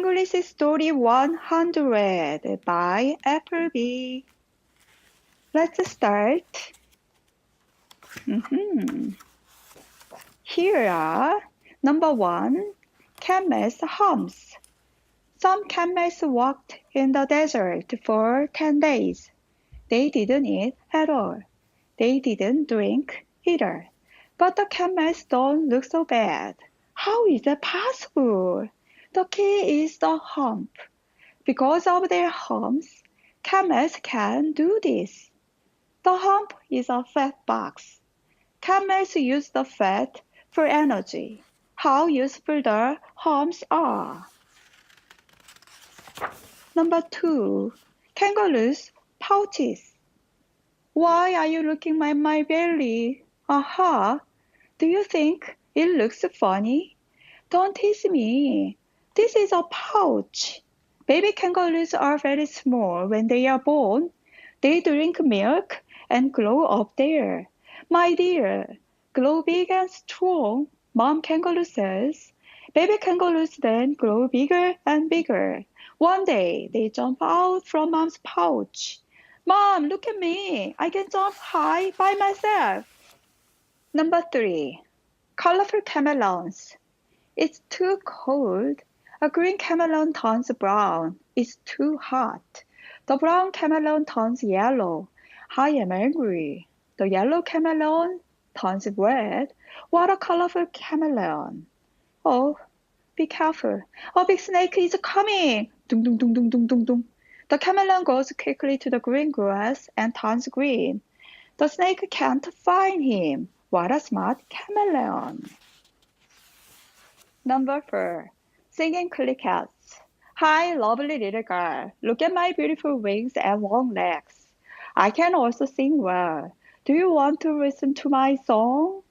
English Story 100 by Appleby. Let's start. Here are number 1, Camel's Humps. Some camels walked in the desert for 10 days. They didn't eat at all. They didn't drink either. But the camels don't look so bad. How is that possible? The key is the hump. Because of their humps, camels can do this. The hump is a fat box. Camels use the fat for energy. How useful the humps are. Number 2, Kangaroos Pouches. Why are you looking at my belly? Aha! Do you think it looks funny? Don't tease me. This is a pouch. Baby kangaroos are very small when they are born. They drink milk and grow up there. My dear, grow big and strong, Mom kangaroo says. Baby kangaroos then grow bigger and bigger. One day, they jump out from Mom's pouch. Mom, look at me. I can jump high by myself. Number 3, Colorful Chameleons. It's too cold. A green chameleon turns brown. It's too hot. The brown chameleon turns yellow. I am angry. The yellow chameleon turns red. What a colorful chameleon. Oh, be careful. A big snake is coming. Dung, dung, dung, dung, dung, dung, dung. The chameleon goes quickly to the green grass and turns green. The snake can't find him. What a smart chameleon. Number 4, Singing Crickets. Hi, lovely little girl. Look at my beautiful wings and long legs. I can also sing well. Do you want to listen to my song?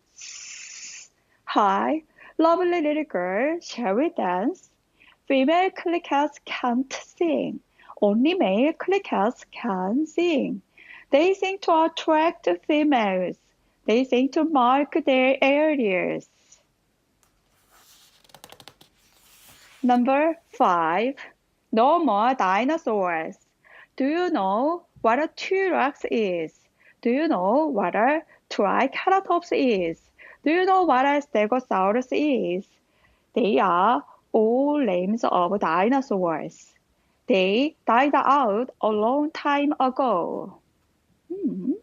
Hi, lovely little girl. Shall we dance? Female crickets can't sing. Only male crickets can sing. They sing to attract females. They sing to mark their areas. Number 5, no more dinosaurs. Do you know what a T-Rex is? Do you know what a Triceratops is? Do you know what a Stegosaurus is? They are all names of dinosaurs. They died out a long time ago. Do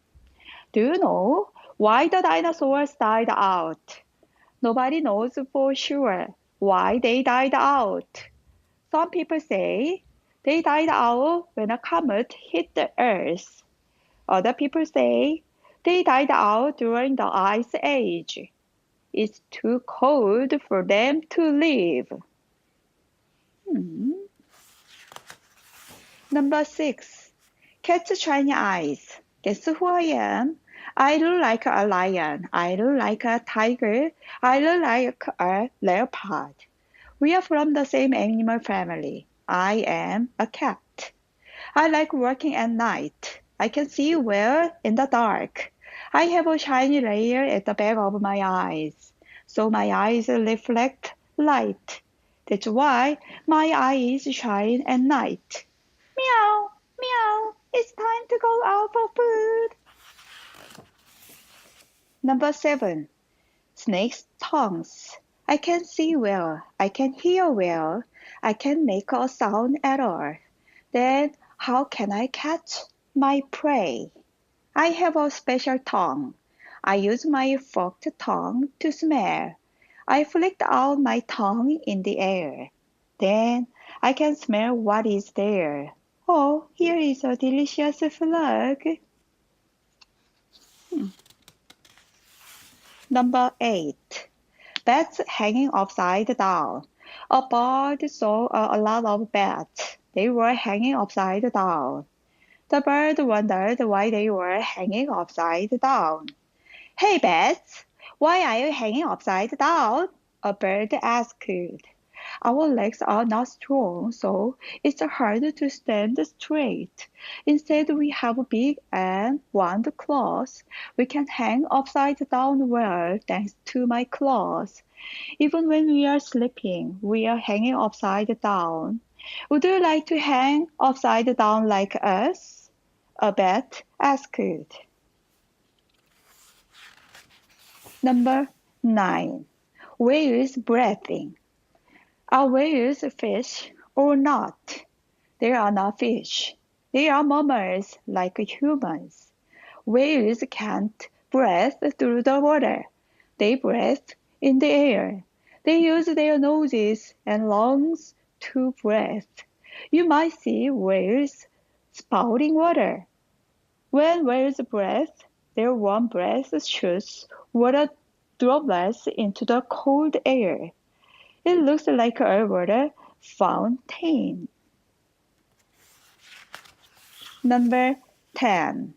you know why the dinosaurs died out? Nobody knows for sure why they died out. Some people say they died out when a comet hit the Earth. Other people say they died out during the Ice Age. It's too cold for them to live. Number 6, Cat's shiny eyes. Guess who I am? I look like a lion. I look like a tiger. I look like a leopard. We are from the same animal family. I am a cat. I like working at night. I can see well in the dark. I have a shiny layer at the back of my eyes, so my eyes reflect light. That's why my eyes shine at night. Meow, meow, it's time to go out for food. Number 7, Snake's tongues. I can see well, I can hear well, I can make a sound at all. Then how can I catch my prey? I have a special tongue. I use my forked tongue to smell. I flick out my tongue in the air. Then I can smell what is there. Oh, here is a delicious frog. Number 8, bats hanging upside down. A bird saw a lot of bats. They were hanging upside down. The bird wondered why they were hanging upside down. Hey, bats, why are you hanging upside down? A bird asked. Our legs are not strong, so it's hard to stand straight. Instead, we have big and round claws. We can hang upside down well thanks to my claws. Even when we are sleeping, we are hanging upside down. Would you like to hang upside down like us? A bat asked. Number 9. Whales breathing. Are whales fish or not? They are not fish. They are mammals like humans. Whales can't breathe through the water. They breathe in the air. They use their noses and lungs to breathe. You might see whales spouting water. When whales breathe, their warm breath shoots water droplets into the cold air. It looks like a water fountain. Number 10.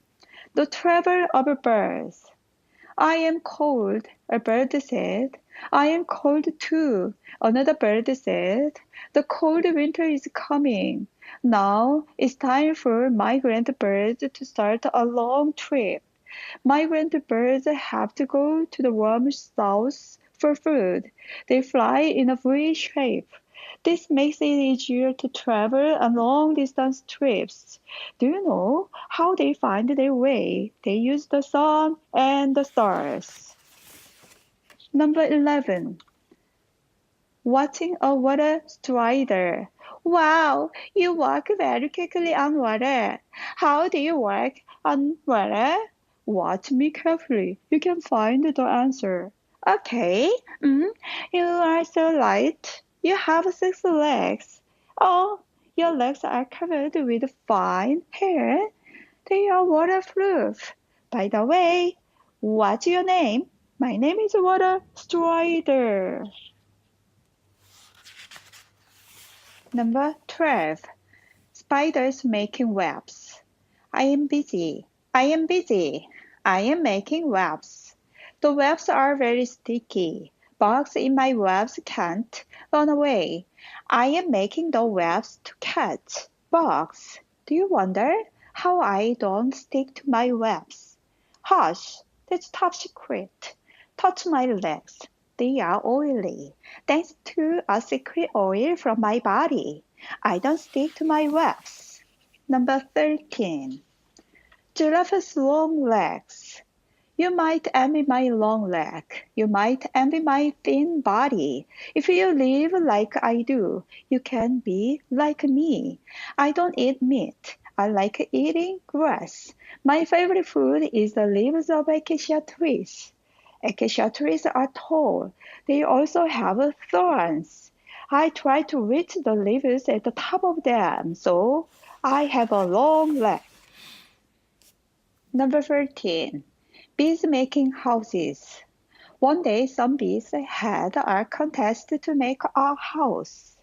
The travel of birds. I am cold, a bird said. I am cold too, another bird said. The cold winter is coming. Now it's time for migrant birds to start a long trip. Migrant birds have to go to the warm south for food. They fly in a V shape. This makes it easier to travel on long-distance trips. Do you know how they find their way? They use the sun and the stars. Number 11. Watching a water strider. Wow, you walk very quickly on water. How do you walk on water? Watch me carefully. You can find the answer. Okay. You are so light. You have 6 legs. Oh, your legs are covered with fine hair. They are waterproof. By the way, what's your name? My name is Water Strider. Number 12. Spiders making webs. I am busy. I am busy. I am making webs. The webs are very sticky. Bugs in my webs can't run away. I am making the webs to catch bugs. Do you wonder how I don't stick to my webs? Hush, that's top secret. Touch my legs. They are oily. Thanks to a secret oil from my body, I don't stick to my webs. Number 13. Giraffe's long legs. You might envy my long leg. You might envy my thin body. If you live like I do, you can be like me. I don't eat meat. I like eating grass. My favorite food is the leaves of acacia trees. Acacia trees are tall. They also have thorns. I try to reach the leaves at the top of them, so I have a long leg. Number 13. Bees making houses. One day some bees had a contest to make a house.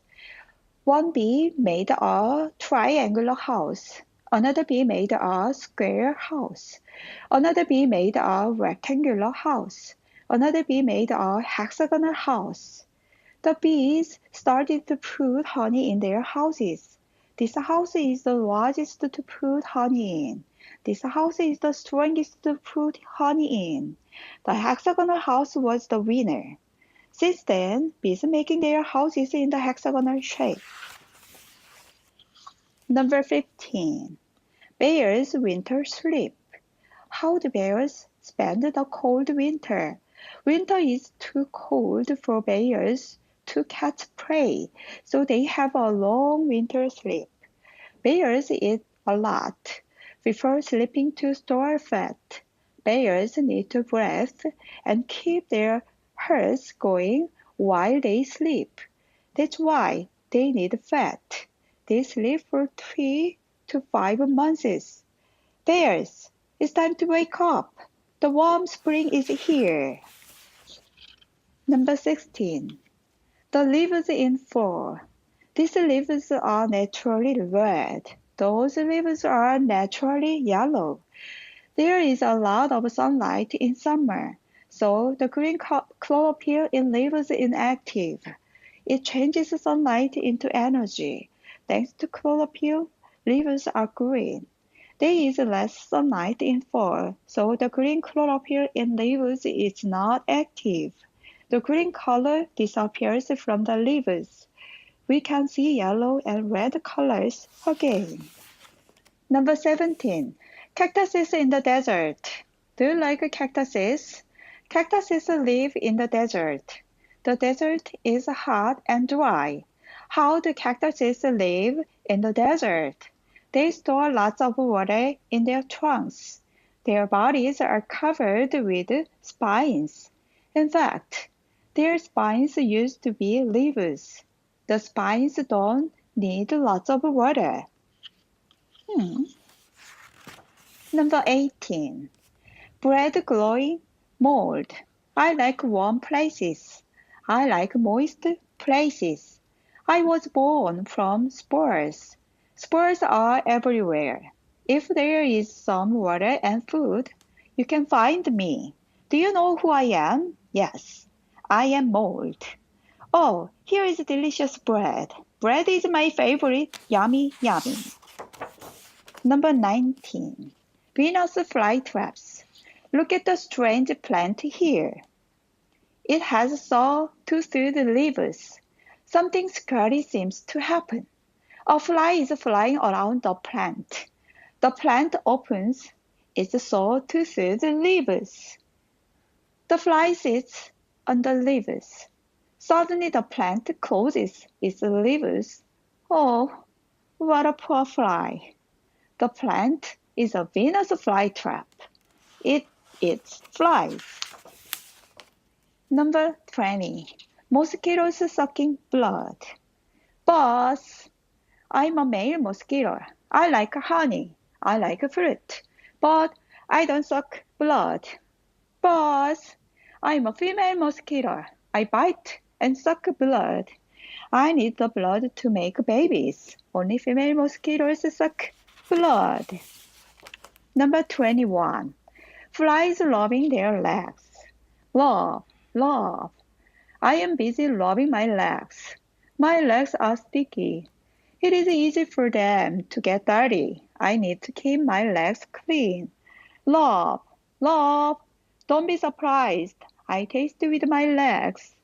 One bee made a triangular house. Another bee made a square house. Another bee made a rectangular house. Another bee made a hexagonal house. The bees started to put honey in their houses. This house is the largest to put honey in. This house is the strongest to put honey in. The hexagonal house was the winner. Since then, bees making their houses in the hexagonal shape. Number 15. Bears' winter sleep. How do bears spend the cold winter? Winter is too cold for bears to catch prey, so they have a long winter sleep. Bears eat a lot before sleeping to store fat. Bears need to breathe and keep their herds going while they sleep. That's why they need fat. They sleep for 3 to 5 months. Bears, it's time to wake up. The warm spring is here. Number 16. The leaves in fall. These leaves are naturally red. Those leaves are naturally yellow. There is a lot of sunlight in summer, so the green chlorophyll in leaves is inactive. It changes sunlight into energy. Thanks to chlorophyll, leaves are green. There is less sunlight in fall, so the green chlorophyll in leaves is not active. The green color disappears from the leaves. We can see yellow and red colors again. Number 17. Cactuses in the desert. Do you like cactuses? Cactuses live in the desert. The desert is hot and dry. How do cactuses live in the desert? They store lots of water in their trunks. Their bodies are covered with spines. In fact, their spines used to be leaves. The spines don't need lots of water. Number 18. Bread growing mold. I like warm places. I like moist places. I was born from spores. Spores are everywhere. If there is some water and food, you can find me. Do you know who I am? Yes, I am mold. Oh, here is delicious bread. Bread is my favorite. Yummy, yummy. Number 19. Venus flytraps. Look at the strange plant here. It has saw-toothed leaves. Something scary seems to happen. A fly is flying around the plant. The plant opens its saw-toothed leaves. The fly sits on the leaves. Suddenly the plant closes its leaves. Oh, what a poor fly. The plant is a Venus flytrap. It eats flies. Number 20. Mosquitoes sucking blood. Boss, I'm a male mosquito. I like honey. I like fruit. But I don't suck blood. Boss, I'm a female mosquito. I bite and suck blood. I need the blood to make babies. Only female mosquitoes suck blood. Number 21. Flies rubbing their legs. Love, love. I am busy rubbing my legs. My legs are sticky. It is easy for them to get dirty. I need to keep my legs clean. Love, love. Don't be surprised. I taste with my legs.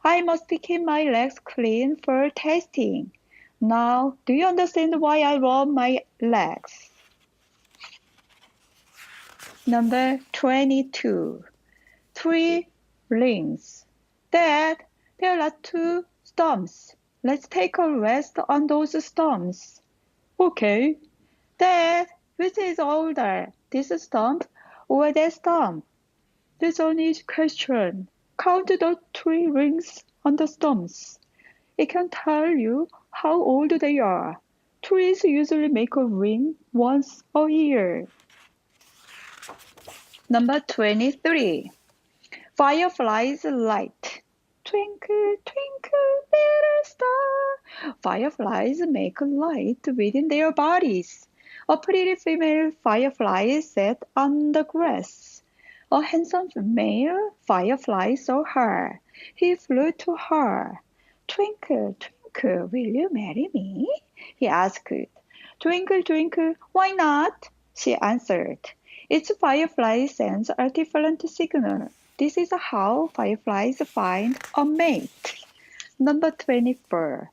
I must keep my legs clean for tasting. Now, do you understand why I rub my legs? Number 22. 3 rings. Dad, there are 2 stumps. Let's take a rest on those stumps. Okay. Dad, which is older, this stump or that stump? That's an easy question. Count the 3 rings on the stumps. It can tell you how old they are. Trees usually make a ring once a year. Number 23. Firefly's light. Twinkle, twinkle, little star. Fireflies make light within their bodies. A pretty female firefly sat on the grass. A handsome male firefly saw her. He flew to her. Twinkle, twinkle, will you marry me? He asked. Twinkle, twinkle, why not? She answered. Each firefly sends a different signal. This is how fireflies find a mate. Number 24.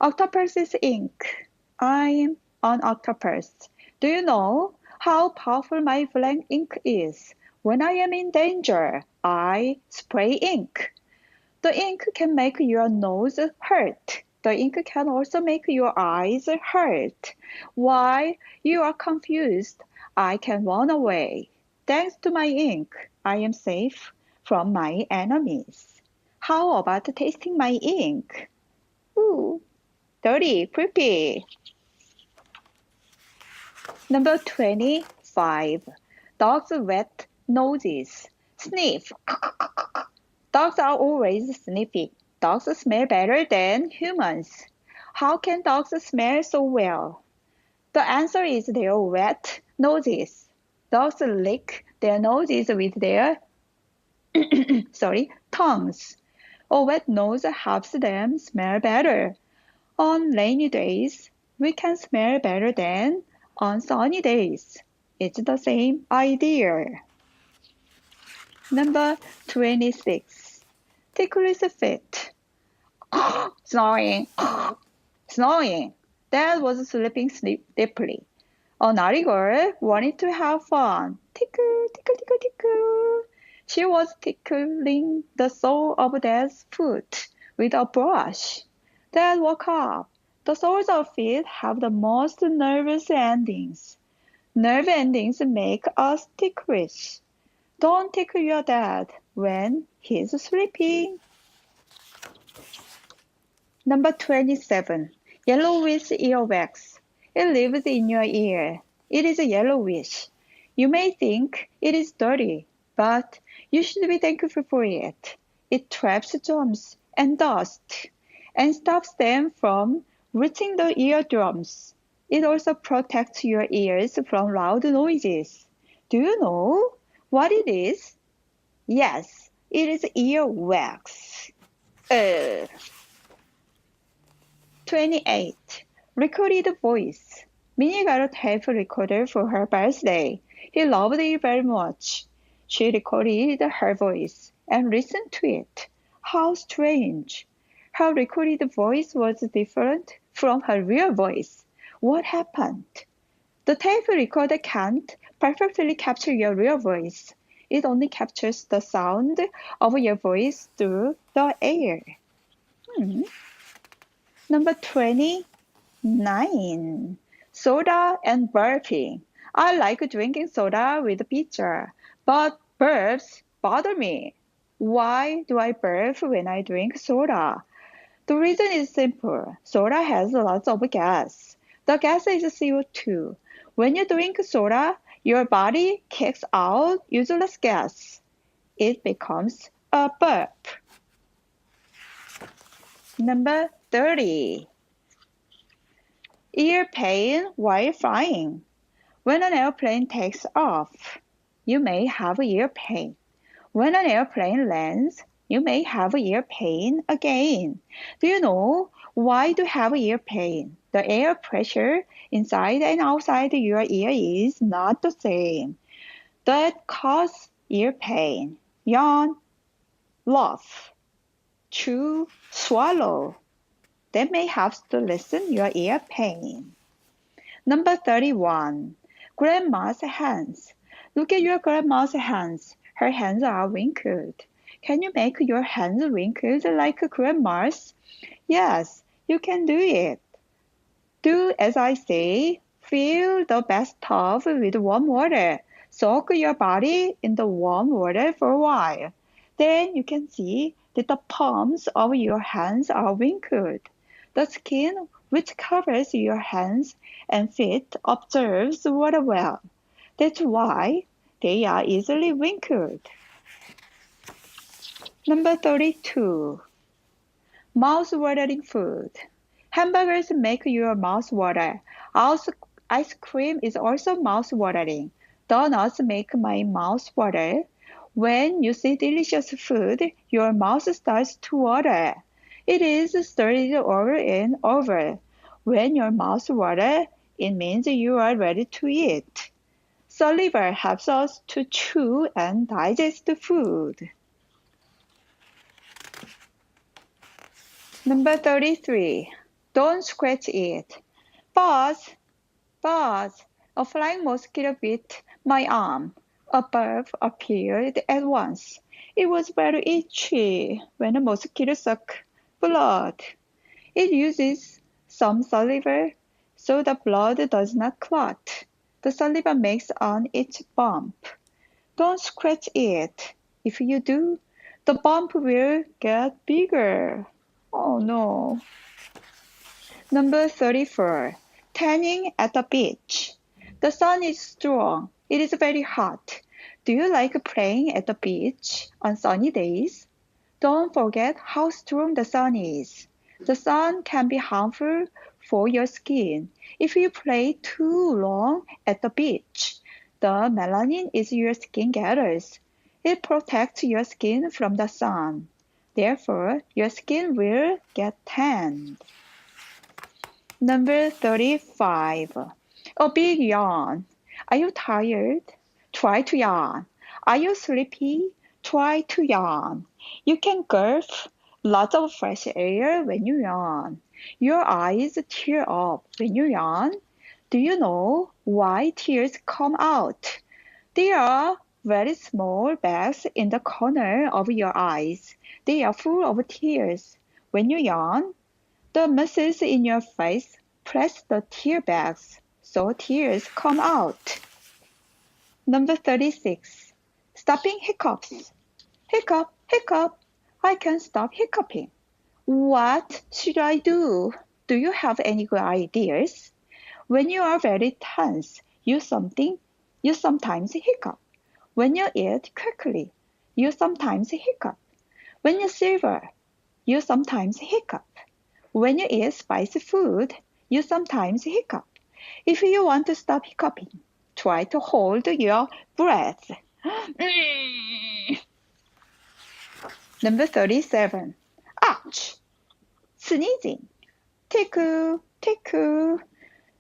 Octopus's ink. I'm an octopus. Do you know how powerful my blank ink is? When I am in danger, I spray ink. The ink can make your nose hurt. The ink can also make your eyes hurt. While you are confused, I can run away. Thanks to my ink, I am safe from my enemies. How about tasting my ink? Ooh, dirty, creepy. Number 25. Dogs' wet noses. Sniff. Dogs are always sniffing. Dogs smell better than humans. How can dogs smell so well? The answer is their wet noses. Dogs lick their noses with their tongues. A wet nose helps them smell better. On rainy days, we can smell better than on sunny days. It's the same idea. Number 26. Ticklish Feet. Snoring. Snoring. Dad was sleeping deeply. A naughty girl wanted to have fun. Tickle, tickle, tickle, tickle. She was tickling the sole of Dad's foot with a brush. Dad woke up. The soles of feet have the most nervous endings. Nerve endings make us ticklish. Don't tickle your dad when he's sleeping. Number 27. Yellowish Earwax. It lives in your ear. It is yellowish. You may think it is dirty, but you should be thankful for it. It traps germs and dust and stops them from reaching the eardrums. It also protects your ears from loud noises. Do you know what it is? Yes, it is earwax. 28. Recorded voice. Minnie got a tape recorder for her birthday. He loved it very much. She recorded her voice and listened to it. How strange. Her recorded voice was different from her real voice. What happened? The tape recorder can't perfectly capture your real voice. It only captures the sound of your voice through the air. Number 29. Soda and Burping. I like drinking soda with pizza, but burps bother me. Why do I burp when I drink soda? The reason is simple. Soda has lots of gas. The gas is CO2. When you drink soda, your body kicks out useless gas. It becomes a burp. Number 30. Ear pain while flying. When an airplane takes off, you may have ear pain. When an airplane lands, you may have ear pain again. Do you know why do you have ear pain? The air pressure inside and outside your ear is not the same. That causes ear pain. Yawn, laugh, chew, swallow. That may help to lessen your ear pain. Number 31. Grandma's hands. Look at your grandma's hands. Her hands are wrinkled. Can you make your hands wrinkled like grandma's? Yes, you can do it. Do as I say. Fill the bathtub with warm water. Soak your body in the warm water for a while. Then you can see that the palms of your hands are wrinkled. The skin which covers your hands and feet absorbs water well. That's why they are easily wrinkled. Number 32. Mouth-watering food. Hamburgers make your mouth water. Ice cream is also mouth-watering. Donuts make my mouth water. When you see delicious food, your mouth starts to water. It is stirred over and over. When your mouth waters, it means you are ready to eat. Saliva helps us to chew and digest food. Number 33. Don't scratch it. Buzz, buzz. A flying mosquito bit my arm. A bulb appeared at once. It was very itchy when a mosquito sucked blood. It uses some saliva so the blood does not clot. The saliva makes an itch bump. Don't scratch it. If you do, the bump will get bigger. Oh no. Number 34. Tanning at the beach. The sun is strong. It is very hot. Do you like playing at the beach on sunny days? Don't forget how strong the sun is. The sun can be harmful for your skin. If you play too long at the beach, the melanin is your skin gathers. It protects your skin from the sun. Therefore, your skin will get tanned. Number 35. A big yawn. Are you tired? Try to yawn. Are you sleepy? Try to yawn. You can gulp lots of fresh air when you yawn. Your eyes tear up when you yawn. Do you know why tears come out? They are very small bags in the corner of your eyes. They are full of tears. When you yawn, the muscles in your face press the tear bags, so tears come out. Number 36. Stopping hiccups. Hiccup, hiccup. I can't stop hiccuping. What should I do? Do you have any good ideas? When you are very tense, you sometimes hiccup. When you eat quickly, you sometimes hiccup. When you shiver, you sometimes hiccup. When you eat spicy food, you sometimes hiccup. If you want to stop hiccuping, try to hold your breath. Number 37. Ouch! Sneezing. Tickle, tickle.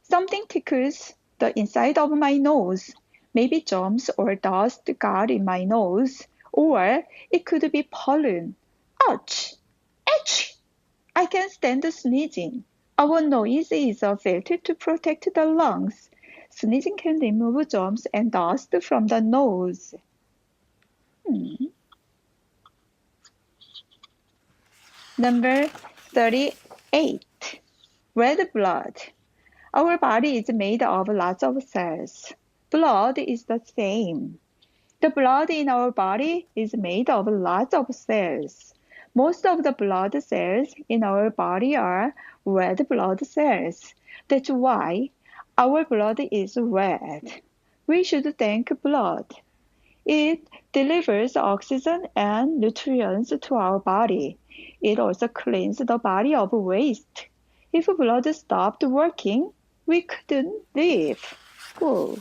Something tickles the inside of my nose. Maybe germs or dust got in my nose. Or it could be pollen. Ouch! Ouch! I can't stand sneezing. Our nose is a filter to protect the lungs. Sneezing can remove germs and dust from the nose. Number 38. Red blood. Our body is made of lots of cells. Blood is the same. The blood in our body is made of lots of cells. Most of the blood cells in our body are red blood cells. That's why our blood is red. We should thank blood. It delivers oxygen and nutrients to our body. It also cleans the body of waste. If blood stopped working, we couldn't live. Whoa.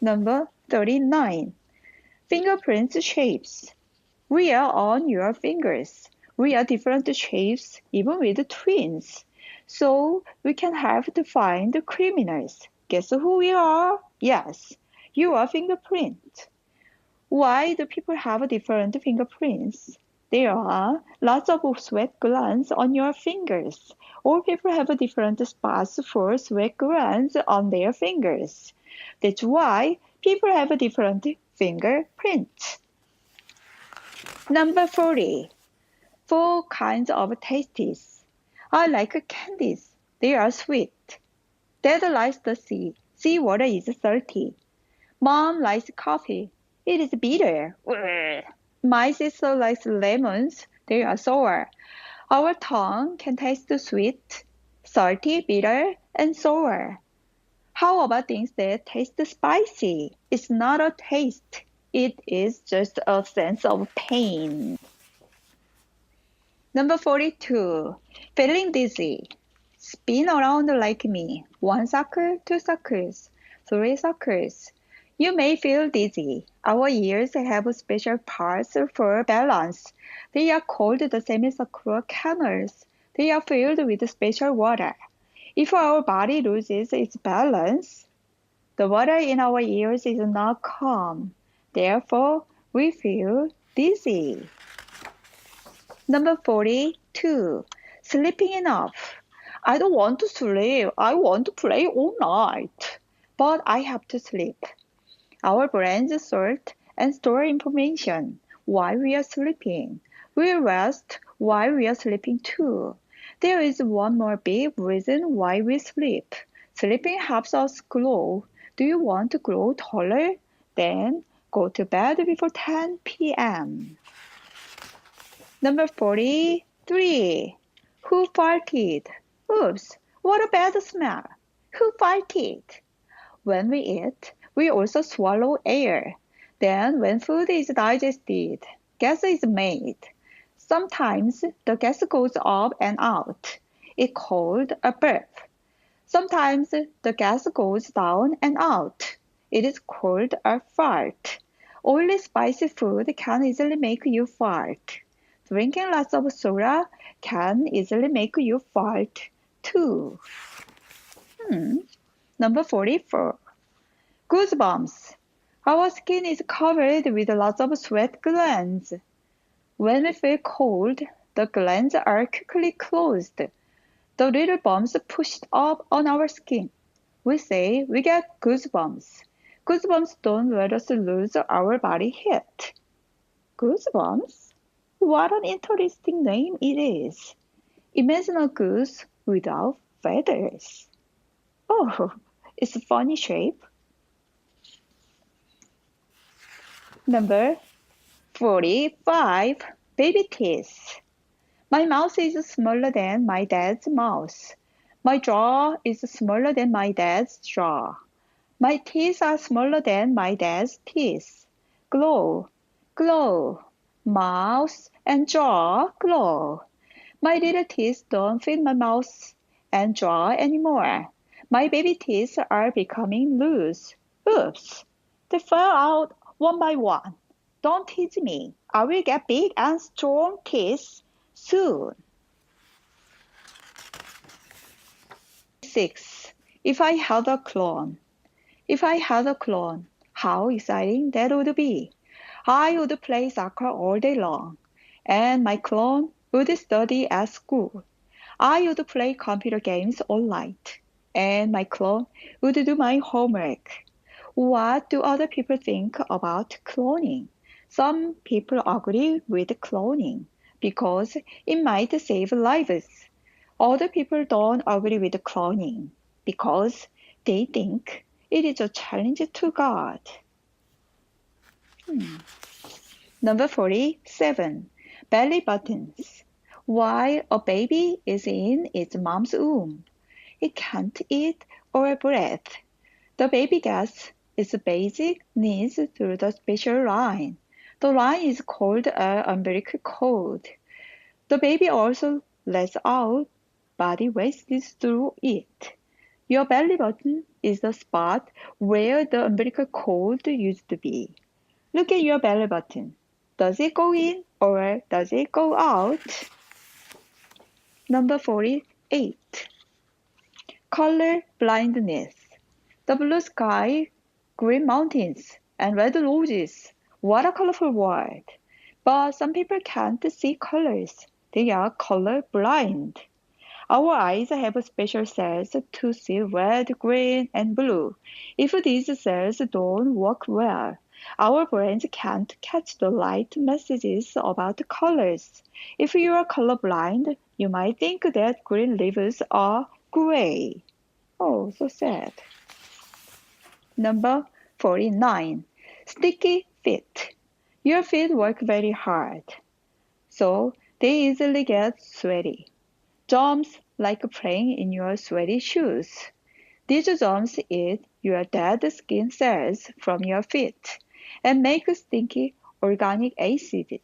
Number 39. Fingerprint shapes. We are on your fingers. We are different shapes, even with twins. So we can help to find criminals. Guess who we are? Yes, you are fingerprint. Why do people have different fingerprints? There are lots of sweat glands on your fingers. All people have different spots for sweat glands on their fingers. That's why people have different fingerprints. Number 40. 4 kinds of tastes. I like candies. They are sweet. Dad likes the sea. Sea water is salty. Mom likes coffee. It is bitter. My sister likes lemons. They are sour. Our tongue can taste sweet, salty, bitter, and sour. How about things that taste spicy? It's not a taste. It is just a sense of pain. Number 42. Feeling dizzy. Spin around like me. 1 circle, 2 circles, 3 circles. You may feel dizzy. Our ears have special parts for balance. They are called the semicircular canals. They are filled with special water. If our body loses its balance, the water in our ears is not calm. Therefore, we feel dizzy. Number 42. Sleeping enough. I don't want to sleep. I want to play all night. But I have to sleep. Our brains sort and store information while we are sleeping. We rest while we are sleeping too. There is one more big reason why we sleep. Sleeping helps us grow. Do you want to grow taller? Then go to bed before 10 p.m. Number 43. Who farted? Oops, what a bad smell. Who farted? When we eat, we also swallow air. Then when food is digested, gas is made. Sometimes the gas goes up and out. It's called a burp. Sometimes the gas goes down and out. It is called a fart. Only spicy food can easily make you fart. drinking lots of soda can easily make you fart too. Number 44. Goosebumps. Our skin is covered with lots of sweat glands. When we feel cold, the glands are quickly closed. The little bumps pushed up on our skin. We say we get goosebumps. Goosebumps don't let us lose our body heat. Goosebumps? What an interesting name it is. Imagine a goose without feathers. Oh, it's a funny shape. Number 45. Baby teeth. My mouth is smaller than my dad's mouth. My jaw is smaller than my dad's jaw. My teeth are smaller than my dad's teeth. Glow, glow. Mouth and jaw glow. My little teeth don't fit my mouth and jaw anymore. My baby teeth are becoming loose. Oops, they fell out one by one. Don't tease me. I will get big and strong teeth soon. 6. If I had a clone. If I had a clone, how exciting that would be. I would play soccer all day long, and my clone would study at school. I would play computer games all night, and my clone would do my homework. What do other people think about cloning? Some people agree with cloning because it might save lives. Other people don't agree with cloning because they think it is a challenge to God. Number 47. Belly buttons. While a baby is in its mom's womb, it can't eat or breathe. The baby gets its basic needs through the special line. The line is called an umbilical cord. The baby also lets out body wastes through it. Your belly button is the spot where the umbilical cord used to be. Look at your belly button. Does it go in or does it go out? Number 48. Color blindness. The blue sky, green mountains, and red roses. What a colorful world. But some people can't see colors. They are color blind. Our eyes have special cells to see red, green, and blue. If these cells don't work well, our brains can't catch the light messages about colors. If you are colorblind, you might think that green leaves are gray. Oh, so sad. Number 49. Sticky feet. Your feet work very hard, so they easily get sweaty. Germs like playing in your sweaty shoes. These germs eat your dead skin cells from your feet and make stinky organic acids.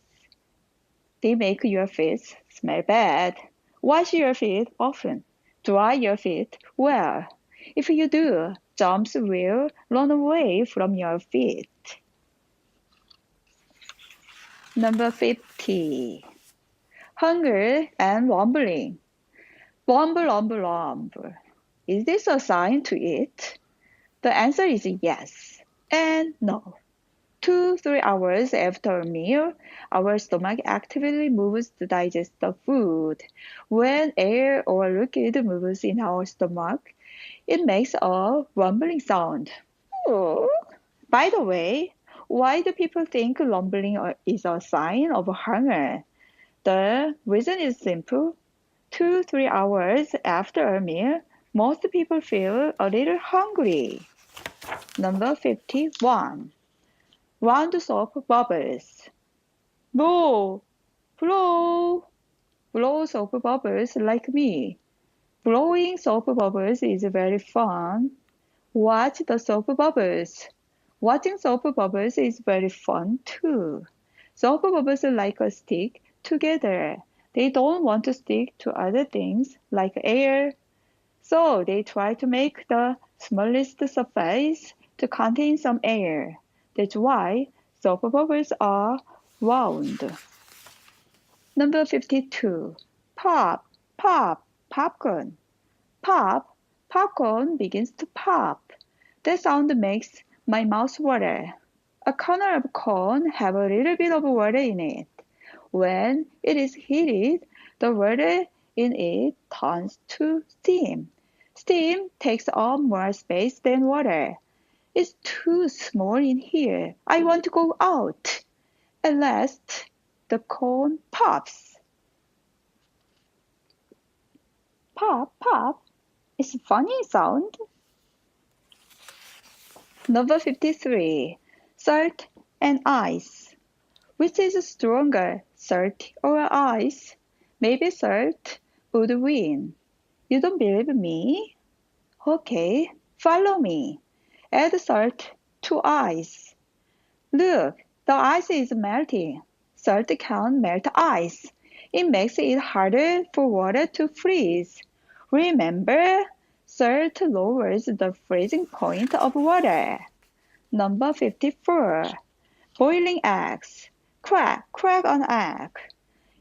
They make your feet smell bad. Wash your feet often. Dry your feet well. If you do, germs will run away from your feet. Number 50. Hunger and rumbling. Rumble, rumble, rumble. Is this a sign to eat? The answer is yes and no. 2-3 hours after a meal, our stomach actively moves to digest the food. When air or liquid moves in our stomach, it makes a rumbling sound. Oh. By the way, why do people think rumbling is a sign of hunger? The reason is simple. 2-3 hours after a meal, most people feel a little hungry. Number 51. Round soap bubbles. Blow, blow, blow soap bubbles like me. Blowing soap bubbles is very fun. Watch the soap bubbles. Watching soap bubbles is very fun too. Soap bubbles like a stick together. They don't want to stick to other things like air. So they try to make the smallest surface to contain some air. That's why soap bubbles are round. Number 52. Pop, pop, popcorn. Pop, popcorn begins to pop. That sound makes my mouth water. A kernel of corn have a little bit of water in it. When it is heated, the water in it turns to steam. Steam takes up more space than water. It's too small in here. I want to go out. At last, the corn pops. Pop, pop. It's a funny sound. Number 53. Salt and ice. Which is stronger, salt or ice? Maybe salt would win. You don't believe me? Okay, follow me. Add salt to ice. Look, the ice is melting. Salt can't melt ice. It makes it harder for water to freeze. Remember, salt lowers the freezing point of water. Number 54. Boiling eggs. Crack, crack an egg.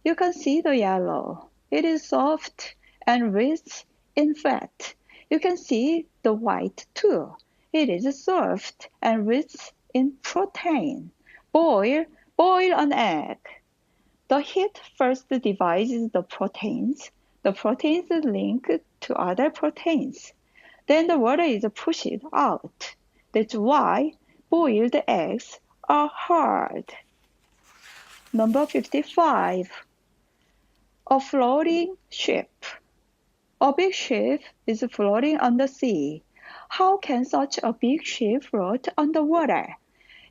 You can see the yellow. It is soft and rich in fat. You can see the white too. It is soft and rich in protein. Boil an egg. The heat first divides the proteins. The proteins link to other proteins. Then the water is pushed out. That's why boiled eggs are hard. Number 55. A floating ship. A big ship is floating on the sea. How can such a big ship float on the water?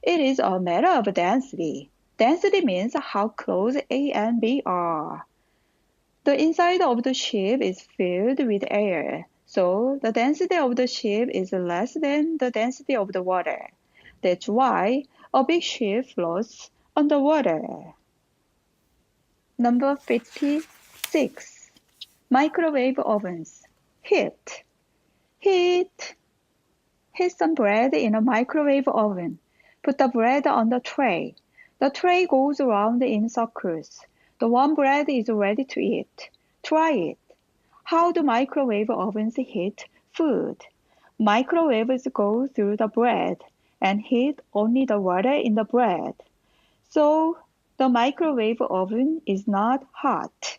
It is a matter of density. Density means how close A and B are. The inside of the ship is filled with air, so the density of the ship is less than the density of the water. That's why a big ship floats on the water. Number 56. Microwave ovens. Heat. Heat some bread in a microwave oven. Put the bread on the tray. The tray goes around in circles. The warm bread is ready to eat. Try it. How do microwave ovens heat food? Microwaves go through the bread and heat only the water in the bread. So the microwave oven is not hot.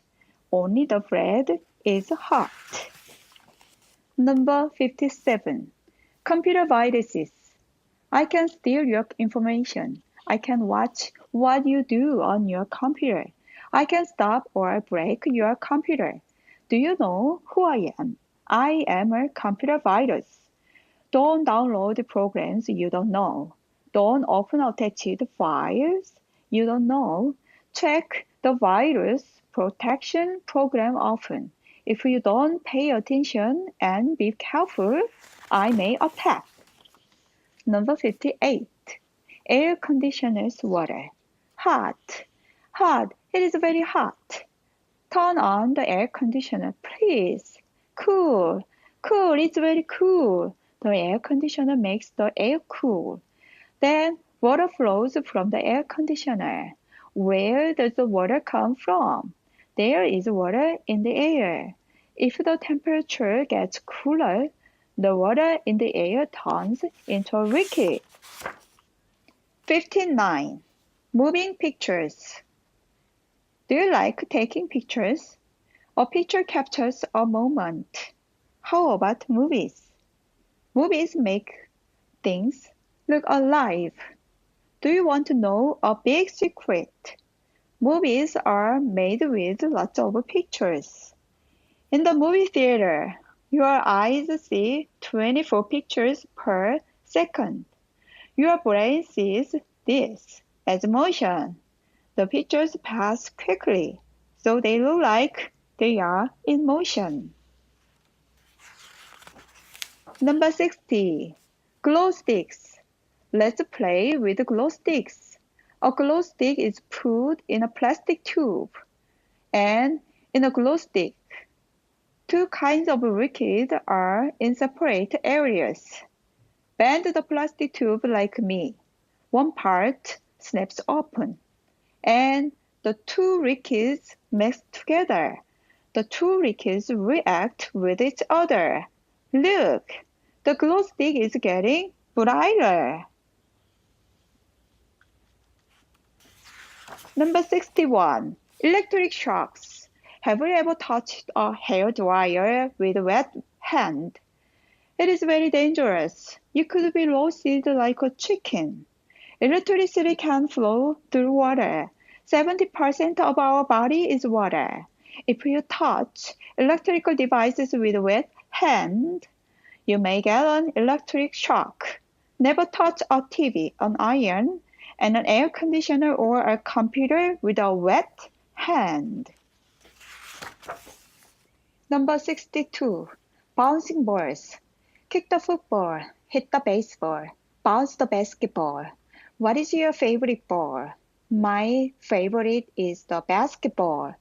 Only the bread is hot. Number 57. Computer viruses. I can steal your information. I can watch what you do on your computer. I can stop or break your computer. Do you know who I am? I am a computer virus. Don't download programs you don't know. Don't open attached files you don't know. Check the virus protection program often. If you don't pay attention and be careful, I may attack. Number 58. Air conditioner's water. Hot. Hot. It is very hot. Turn on the air conditioner, please. Cool. Cool. It's very cool. The air conditioner makes the air cool. Then water flows from the air conditioner. Where does the water come from? There is water in the air. If the temperature gets cooler, the water in the air turns into a liquid. 59. Moving pictures. Do you like taking pictures? A picture captures a moment. How about movies? Movies make things look alive. Do you want to know a big secret? Movies are made with lots of pictures. In the movie theater, your eyes see 24 pictures per second. Your brain sees this as motion. The pictures pass quickly, so they look like they are in motion. Number 60. Glow sticks. Let's play with glow sticks. A glow stick is put in a plastic tube and in a glow stick. Two kinds of liquid are in separate areas. Bend the plastic tube like me. One part snaps open, and the two liquids mix together. The two liquids react with each other. Look, the glow stick is getting brighter. Number 61. Electric shocks. Have you ever touched a hair dryer with a wet hand? It is very dangerous. You could be roasted like a chicken. Electricity can flow through water. 70% of our body is water. If you touch electrical devices with a wet hand, you may get an electric shock. Never touch a TV, an iron, and an air conditioner or a computer with a wet hand. Number 62. Bouncing balls. Kick the football, hit the baseball, bounce the basketball. What is your favorite ball? My favorite is the basketball.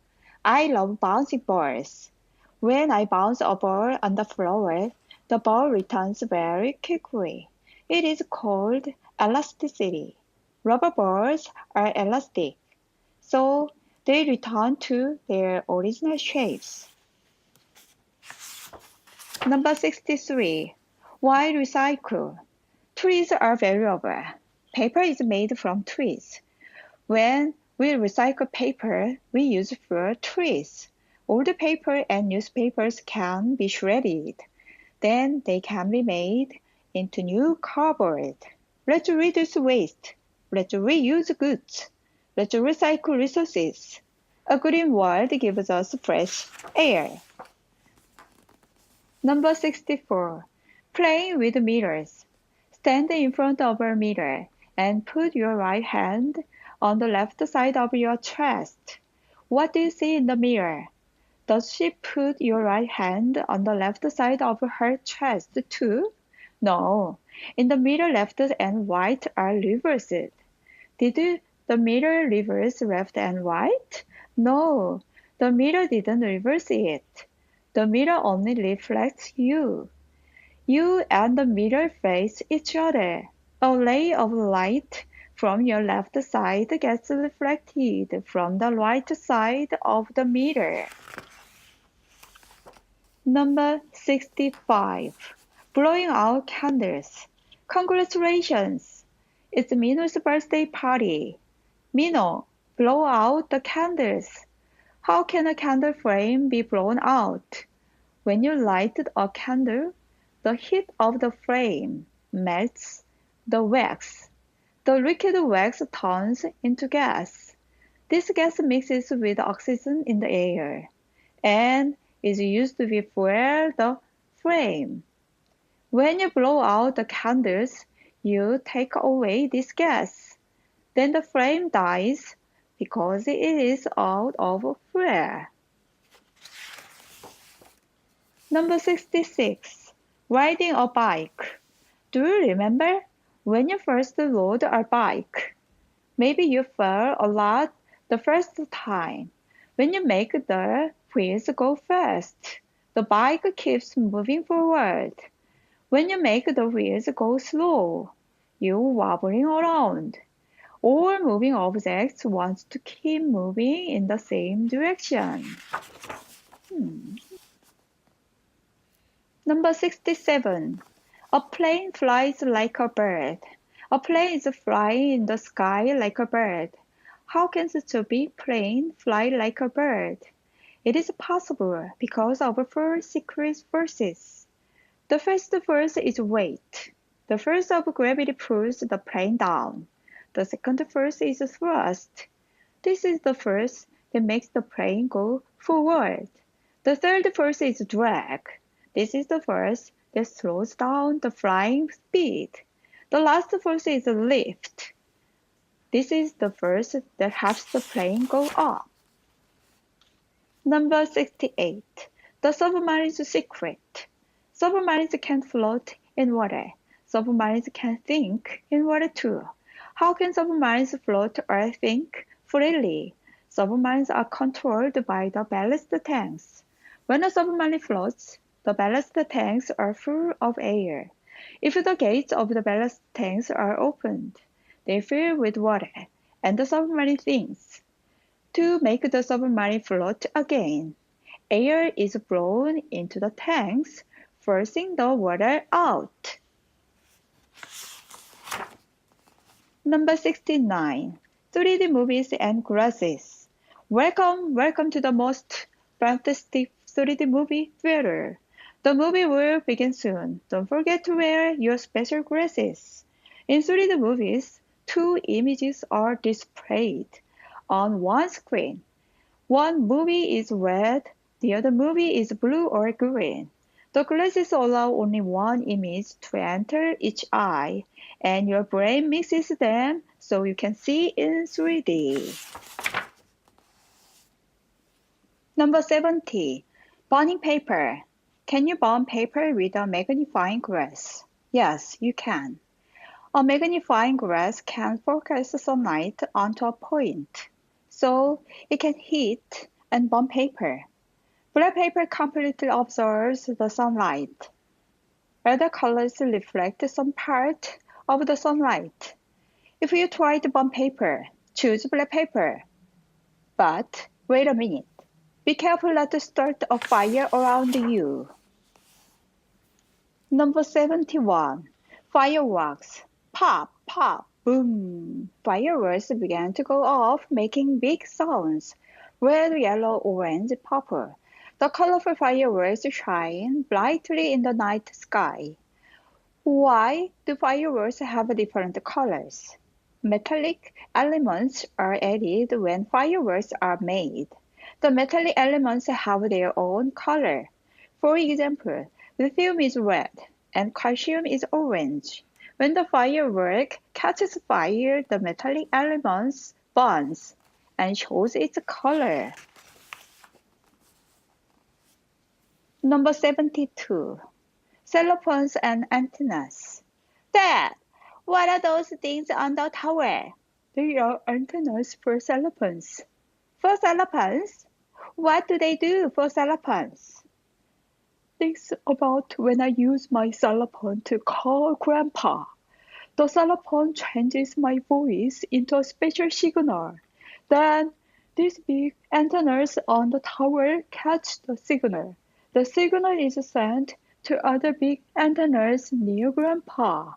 I love bouncing balls. When I bounce a ball on the floor, the ball returns very quickly. It is called elasticity. Rubber balls are elastic, so they return to their original shapes. Number 63. Why recycle? Trees are valuable. Paper is made from trees. When we recycle paper, we use for trees. Old paper and newspapers can be shredded. Then they can be made into new cardboard. Let's reduce waste. Let's reuse goods. Let's recycle resources. A green world gives us fresh air. Number 64. Playing with mirrors. Stand in front of a mirror and put your right hand on the left side of your chest. What do you see in the mirror? Does she put your right hand on the left side of her chest too? No. In the mirror, left and right are reversed. Did the mirror reverse left and right? No, the mirror didn't reverse it. The mirror only reflects you. You and the mirror face each other. A ray of light from your left side gets reflected from the right side of the mirror. Number 65. Blowing out candles. Congratulations! It's Mino's birthday party. Mino, blow out the candles. How can a candle flame be blown out? When you light a candle, the heat of the flame melts the wax. The liquid wax turns into gas. This gas mixes with oxygen in the air and is used to fuel the flame. When you blow out the candles, you take away this gas. Then the flame dies because it is out of fuel. Number 66. Riding a bike. Do you remember when you first rode a bike? Maybe you fell a lot the first time. When you make the wheels go fast, the bike keeps moving forward. When you make the wheels go slow, you're wobbling around. All moving objects want to keep moving in the same direction. Number 67. A plane flies like a bird. A plane is flying in the sky like a bird. How can such a big plane fly like a bird? It is possible because of four secret forces. The first force is weight. The force of gravity pulls the plane down. The second force is thrust. This is the force that makes the plane go forward. The third force is drag. This is the force that slows down the flying speed. The last force is lift. This is the force that helps the plane go up. Number 68. The submarine's secret. Submarines can float in water. Submarines can think in water too. How can submarines float or think freely? Submarines are controlled by the ballast tanks. When a submarine floats, the ballast tanks are full of air. If the gates of the ballast tanks are opened, they fill with water, and the submarine sinks. To make the submarine float again, air is blown into the tanks, forcing the water out. Number 69. 3D movies and glasses. Welcome to the most fantastic 3D movie theater. The movie will begin soon. Don't forget to wear your special glasses. In 3D movies, two images are displayed on one screen. One movie is red, the other movie is blue or green. The glasses allow only one image to enter each eye, and your brain mixes them so you can see in 3D. Number 70. Burning paper. Can you burn paper with a magnifying glass? Yes, you can. A magnifying glass can focus sunlight onto a point, so it can heat and burn paper. Black paper completely absorbs the sunlight. Other colors reflect some part of the sunlight. If you try to burn paper, choose black paper. But wait a minute. Be careful not to start a fire around you. Number 71. Fireworks. Pop, pop, boom. Fireworks began to go off, making big sounds. Red, yellow, orange, purple. The colorful fireworks shine brightly in the night sky. Why do fireworks have different colors? Metallic elements are added when fireworks are made. The metallic elements have their own color. For example, lithium is red and calcium is orange. When the firework catches fire, the metallic elements burns and shows its color. Number 72. Cellophones and antennas. Dad, what are those things on the tower? They are antennas for cellophones. For cellophones? What do they do for cellophones? Think about when I use my cellophone to call Grandpa. The cellophone changes my voice into a special signal. Then, these big antennas on the tower catch the signal. The signal is sent to other big antennas near Grandpa.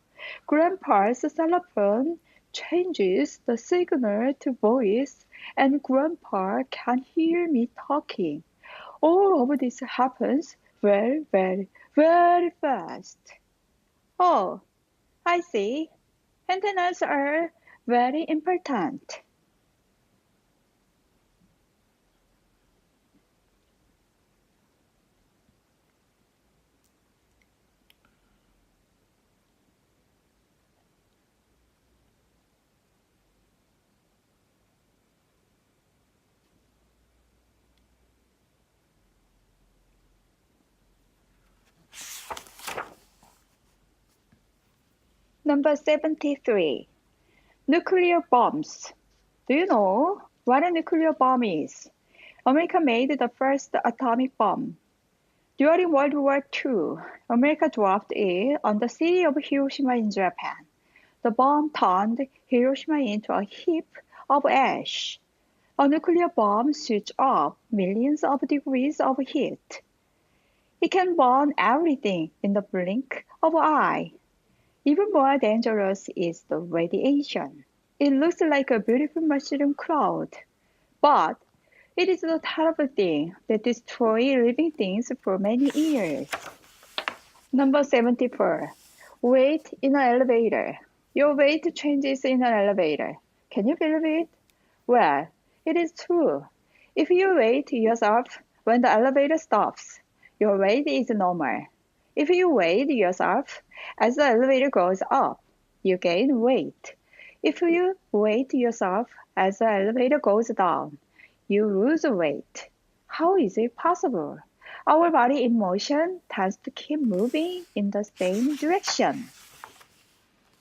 Grandpa's cellophone changes the signal to voice, and Grandpa can hear me talking. All of this happens very, very, very fast. Oh, I see. Antennas are very important. Number 73. Nuclear bombs. Do you know what a nuclear bomb is? America made the first atomic bomb. During World War II, America dropped it on the city of Hiroshima in Japan. The bomb turned Hiroshima into a heap of ash. A nuclear bomb shoots up millions of degrees of heat. It can burn everything in the blink of an eye. Even more dangerous is the radiation. It looks like a beautiful mushroom cloud, but it is a terrible thing that destroys living things for many years. Number 74. Wait in an elevator. Your weight changes in an elevator. Can you believe it? Well, it is true. If you weight yourself when the elevator stops, your weight is normal. If you weigh yourself as the elevator goes up, you gain weight. If you weigh yourself as the elevator goes down, you lose weight. How is it possible? Our body in motion tends to keep moving in the same direction.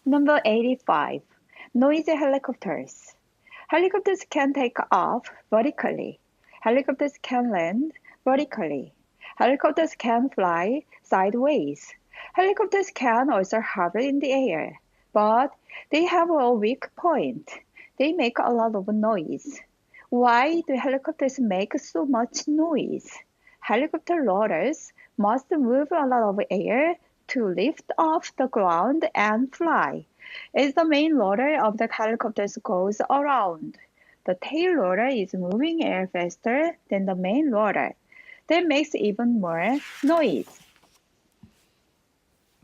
Number 85. Noisy helicopters. Helicopters can take off vertically. Helicopters can land vertically. Helicopters can fly sideways. Helicopters can also hover in the air, but they have a weak point. They make a lot of noise. Why do helicopters make so much noise? Helicopter rotors must move a lot of air to lift off the ground and fly. As the main rotor of the helicopters goes around, the tail rotor is moving air faster than the main rotor. That makes even more noise.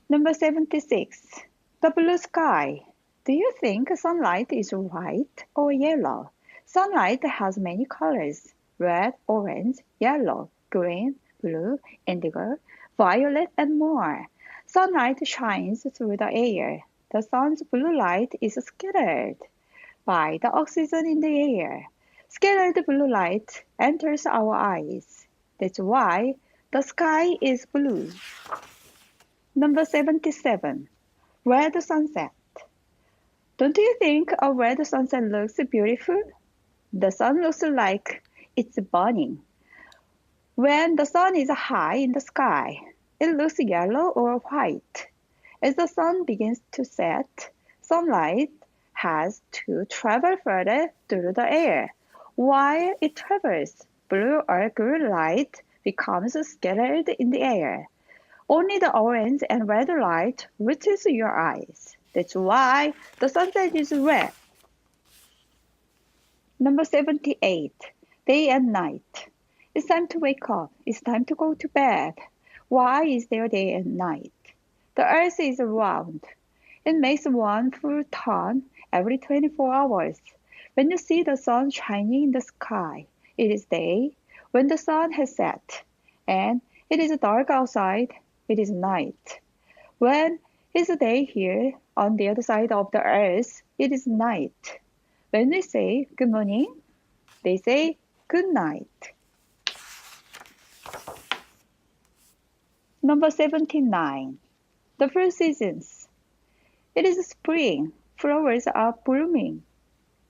Number 76. The blue sky. Do you think sunlight is white or yellow? Sunlight has many colors: red, orange, yellow, green, blue, indigo, violet, and more. Sunlight shines through the air. The sun's blue light is scattered by the oxygen in the air. Scattered blue light enters our eyes. That's why the sky is blue. Number 77. Red sunset. Don't you think a red sunset looks beautiful? The sun looks like it's burning. When the sun is high in the sky, it looks yellow or white. As the sun begins to set, sunlight has to travel further through the air. While it travels, blue or green light becomes scattered in the air. Only the orange and red light reaches your eyes. That's why the sunset is red. Number 78. Day and night. It's time to wake up. It's time to go to bed. Why is there day and night? The earth is round. It makes one full turn every 24 hours. When you see the sun shining in the sky, it is day. When the sun has set and it is dark outside, it is night. When it's day here on the other side of the earth, it is night. When we say good morning, they say good night. Number 79. The fruit seasons. It is spring. Flowers are blooming.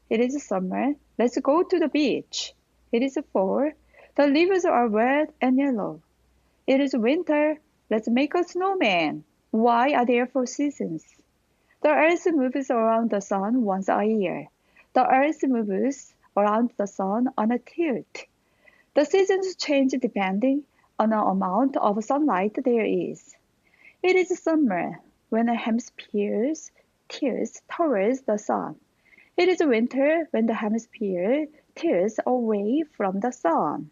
It is summer. Let's go to the beach. It is fall. The leaves are red and yellow. It is winter. Let's make a snowman. Why are there 4 seasons? The earth moves around the sun once a year. The earth moves around the sun on a tilt. The seasons change depending on the amount of sunlight there is. It is summer when the hemisphere tilts towards the sun. It is winter when the hemisphere tilts away from the sun.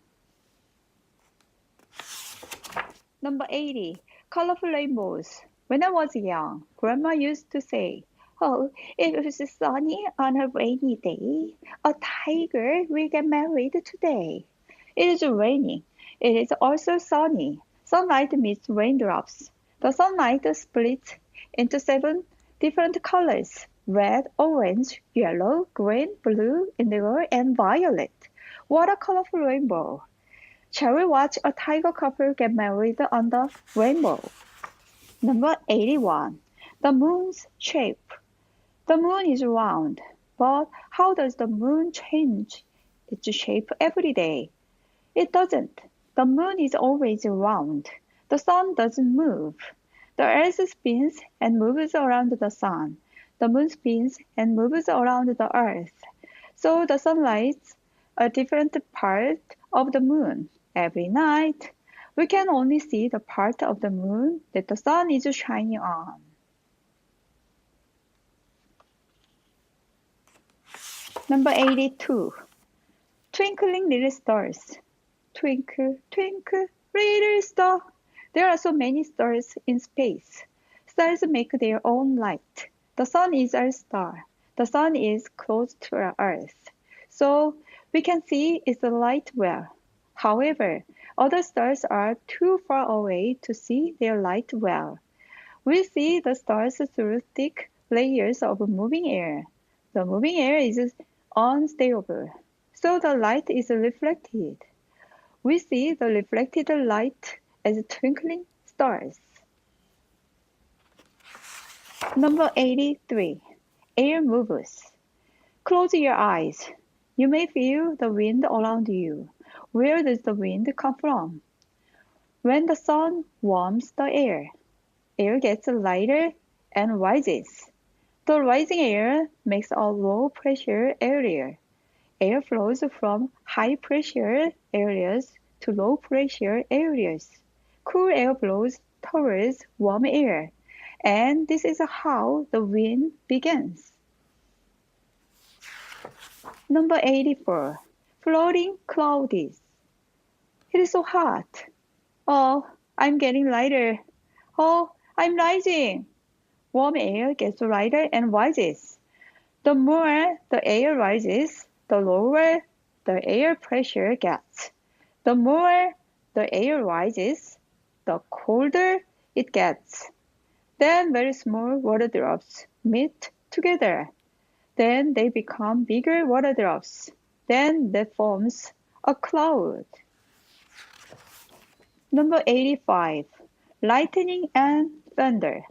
Number 80. Colorful rainbows. When I was young, Grandma used to say, "Oh, if it was sunny on a rainy day, a tiger will get married today." It is raining. It is also sunny. Sunlight meets raindrops. The sunlight splits into 7 different colors: red, orange, yellow, green, blue, indigo, and violet. What a colorful rainbow! Shall we watch a tiger couple get married on the rainbow? Number 81. The moon's shape. The moon is round, but how does the moon change its shape every day? It doesn't. The moon is always round. The sun doesn't move. The earth spins and moves around the sun. The moon spins and moves around the earth. So the sun lights a different part of the moon. Every night, we can only see the part of the moon that the sun is shining on. Number 82. Twinkling little stars. Twinkle, twinkle, little star. There are so many stars in space. Stars make their own light. The sun is a star. The sun is close to our Earth, so we can see its light well. However, other stars are too far away to see their light well. We see the stars through thick layers of moving air. The moving air is unstable, so the light is reflected. We see the reflected light as twinkling stars. Number 83. Air moves. Close your eyes. You may feel the wind around you. Where does the wind come from? When the sun warms the air gets lighter and rises. The rising air makes a low pressure area. air flows from high pressure areas to low pressure areas. Cool air blows towards warm air, and this is how the wind begins. Number 84. Floating clouds. It is so hot. Oh, I'm getting lighter. Oh, I'm rising. Warm air gets lighter and rises. The more the air rises, the lower the air pressure gets. The more the air rises, the colder it gets. Then very small water drops meet together. Then they become bigger water drops. Then that forms a cloud. Number 85. Lightning and thunder.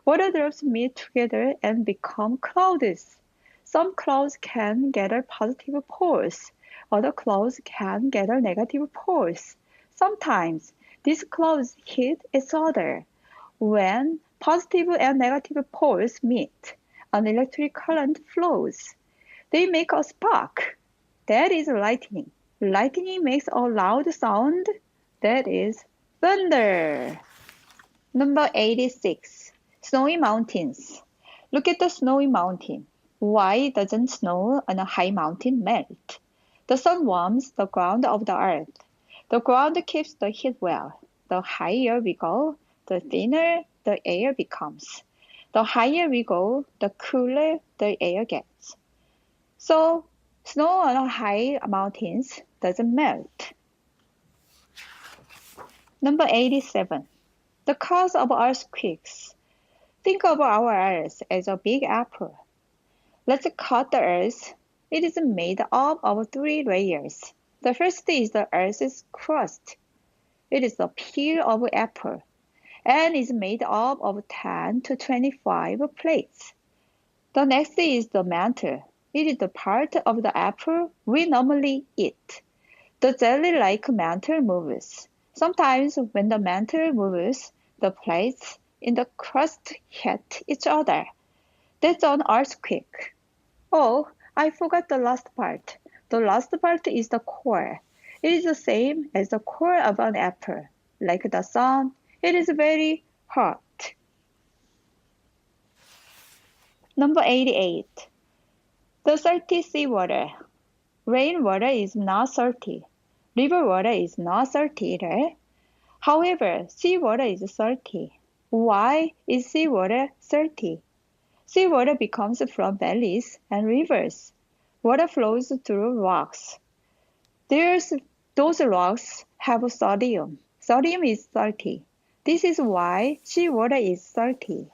Water drops meet together and become clouds. Some clouds can gather positive poles. Other clouds can gather negative poles. Sometimes these clouds hit each other. When positive and negative poles meet, an electric current flows. They make a spark. That is lightning. Lightning makes a loud sound. That is thunder. Number 86. Snowy mountains. Look at the snowy mountain. Why doesn't snow on a high mountain melt? The sun warms the ground of the earth. The ground keeps the heat well. The higher we go, the thinner the air becomes. The higher we go, the cooler the air gets. So, snow on high mountains doesn't melt. Number 87. The cause of earthquakes. Think of our Earth as a big apple. Let's cut the Earth. It is made up of 3 layers. The first is the Earth's crust. It is the peel of apple and is made up of 10 to 25 plates. The next is the mantle. It is the part of the apple we normally eat. The jelly-like mantle moves. Sometimes when the mantle moves, the plates in the crust hit each other. That's an earthquake. Oh, I forgot the last part. The last part is the core. It is the same as the core of an apple. Like the sun, it is very hot. Number 88. The salty seawater. Rainwater is not salty. River water is not salty either. However, seawater is salty. Why is seawater salty? Seawater comes from valleys and rivers. Water flows through rocks. Those rocks have sodium. Sodium is salty. This is why seawater is salty.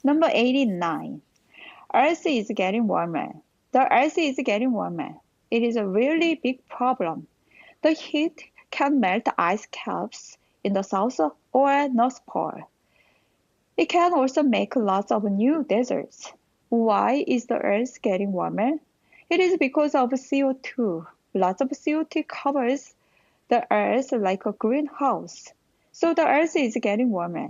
Number 89. Earth is getting warmer. The Earth is getting warmer. It is a really big problem. The heat can melt ice caps in the South or North Pole. It can also make lots of new deserts. Why is the Earth getting warmer? It is because of CO2. Lots of CO2 covers the Earth like a greenhouse. So the Earth is getting warmer.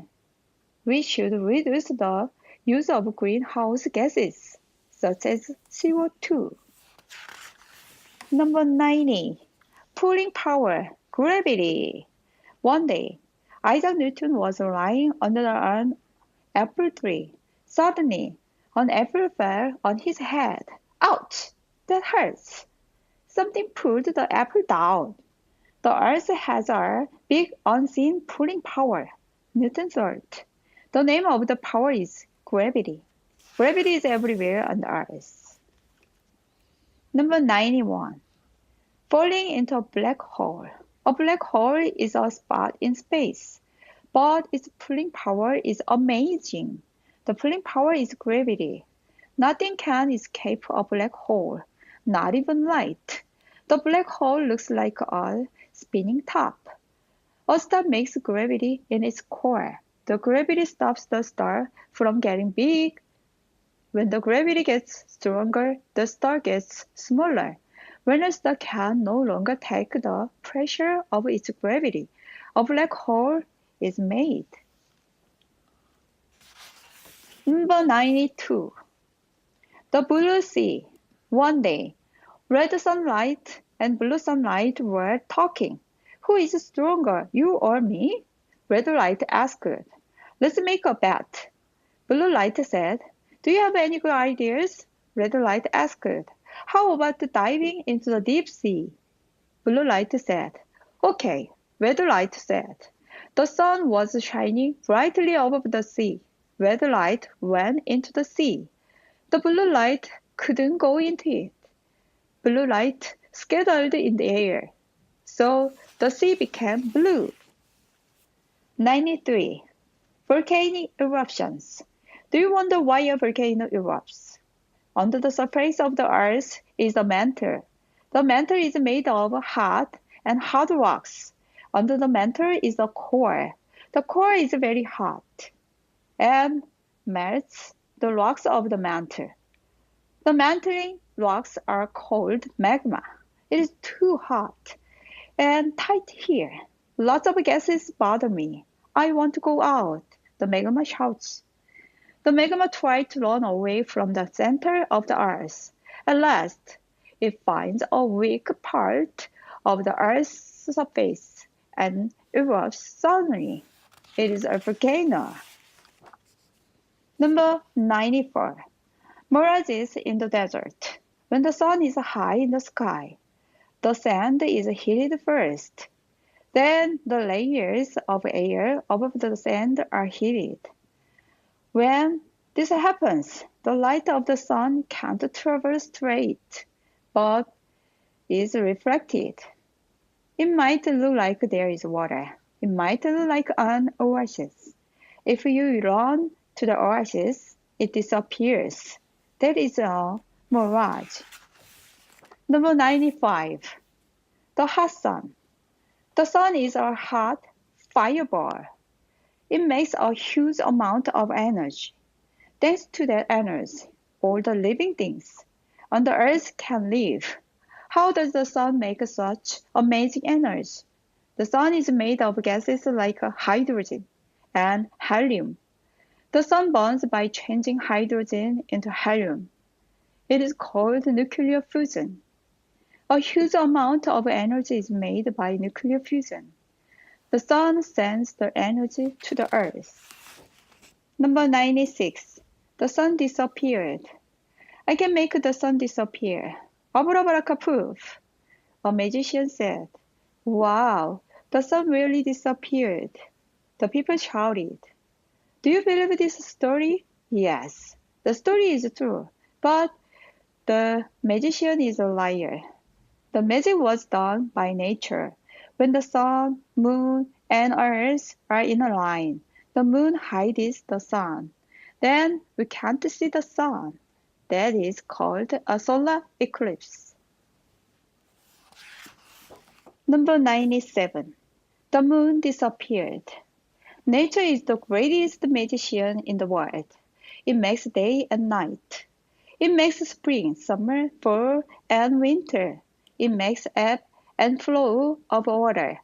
We should reduce the use of greenhouse gases, such as CO2. Number 90. Pulling power, gravity. One day, Isaac Newton was lying under an apple tree. Suddenly, an apple fell on his head. Ouch! That hurts. Something pulled the apple down. The earth has a big unseen pulling power, Newton thought. The name of the power is gravity. Gravity is everywhere on the earth. Number 91. Falling into a black hole. A black hole is a spot in space, but its pulling power is amazing. The pulling power is gravity. Nothing can escape a black hole, not even light. The black hole looks like a spinning top. A star makes gravity in its core. The gravity stops the star from getting big. When the gravity gets stronger, the star gets smaller. When a star can no longer take the pressure of its gravity, a black hole is made. Number 92. The blue sea. One day, Red sunlight and blue sunlight were talking. Who is stronger, you or me? Red light asked. Let's make a bet. Blue light said. Do you have any good ideas? Red light asked. How about diving into the deep sea? Blue light said. Okay, red light said. The sun was shining brightly above the sea. Red light went into the sea. The blue light couldn't go into it. Blue light scattered in the air. So the sea became blue. 93. Volcanic eruptions. Do you wonder why a volcano erupts? Under the surface of the earth is the mantle. The mantle is made of hot and hard rocks. Under the mantle is the core. The core is very hot and melts the rocks of the mantle. The mantling rocks are called magma. It is too hot and tight here. Lots of gases bother me. I want to go out, the magma shouts. The magma tries to run away from the center of the earth. At last, it finds a weak part of the earth's surface and erupts suddenly. It is a volcano. Number 94. Mirages in the desert. When the sun is high in the sky, the sand is heated first. Then the layers of air above the sand are heated. When this happens, the light of the sun can't travel straight, but is reflected. It might look like there is water. It might look like an oasis. If you run to the oasis, it disappears. That is a mirage. Number 95. The hot sun. The sun is a hot fireball. It makes a huge amount of energy. Thanks to that energy, all the living things on the earth can live. How does the sun make such amazing energy? The sun is made of gases like hydrogen and helium. The sun burns by changing hydrogen into helium. It is called nuclear fusion. A huge amount of energy is made by nuclear fusion. The sun sends the energy to the earth. Number 96. The sun disappeared. I can make the sun disappear. Abracadabra. A magician said. Wow, the sun really disappeared. The people shouted. Do you believe this story? Yes, the story is true, but the magician is a liar. The magic was done by nature. When the sun, moon, and earth are in a line, the moon hides the sun. Then we can't see the sun. That is called a solar eclipse. Number 97. The moon disappeared. Nature is the greatest magician in the world. It makes day and night. It makes spring, summer, fall, and winter. It makes ebb and flow of water.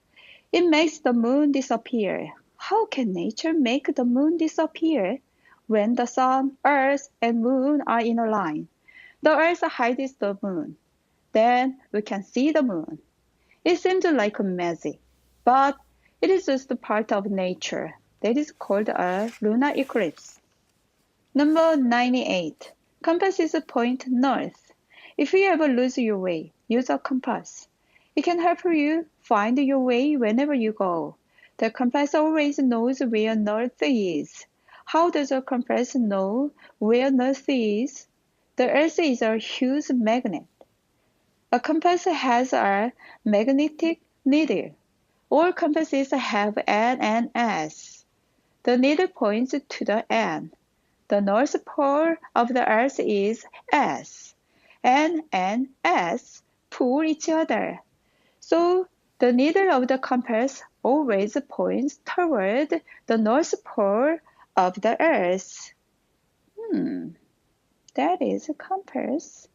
It makes the moon disappear. How can nature make the moon disappear? When the sun, earth, and moon are in a line, the earth hides the moon. Then we can see the moon. It seems like magic, but it is just a part of nature. That is called a lunar eclipse. Number 98. Compasses point north. If you ever lose your way, use a compass. It can help you find your way whenever you go. The compass always knows where north is. How does a compass know where north is? The earth is a huge magnet. A compass has a magnetic needle. All compasses have N and S. The needle points to the N. The north pole of the earth is S. N and S pull each other. So the needle of the compass always points toward the north pole of the earth. That is a compass.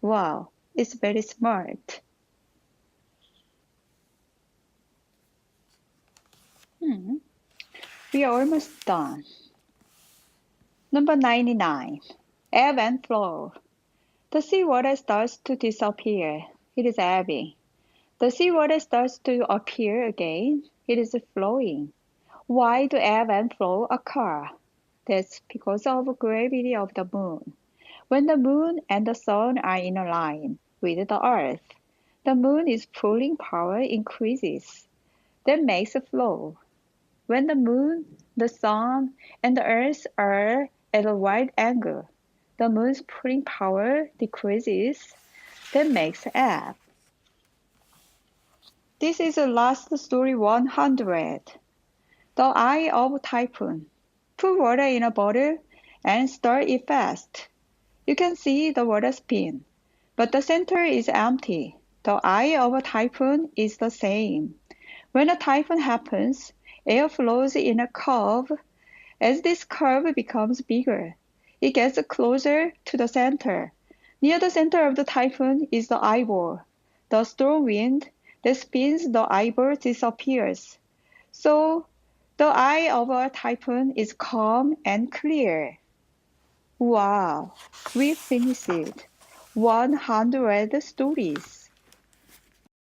Wow, it's very smart. We are almost done. Number 99. Ebb and flow. The seawater starts to disappear. It is ebbing. The seawater starts to appear again. It is flowing. Why do ebb and flow occur? That's because of gravity of the moon. When the moon and the sun are in a line with the earth, the moon's pulling power increases. That makes a flow. When the moon, the sun, and the earth are at a right angle, the moon's pulling power decreases. That makes ebb. This is the last story 100. The Eye of Typhoon. Put water in a bottle and stir it fast. You can see the water spin, but the center is empty. The eye of a typhoon is the same. When a typhoon happens, air flows in a curve. As this curve becomes bigger, it gets closer to the center. Near the center of the typhoon is the eyeball. The storm wind that spins the eyeball disappears. So, the eye of a typhoon is calm and clear. Wow, we finished 100 stories.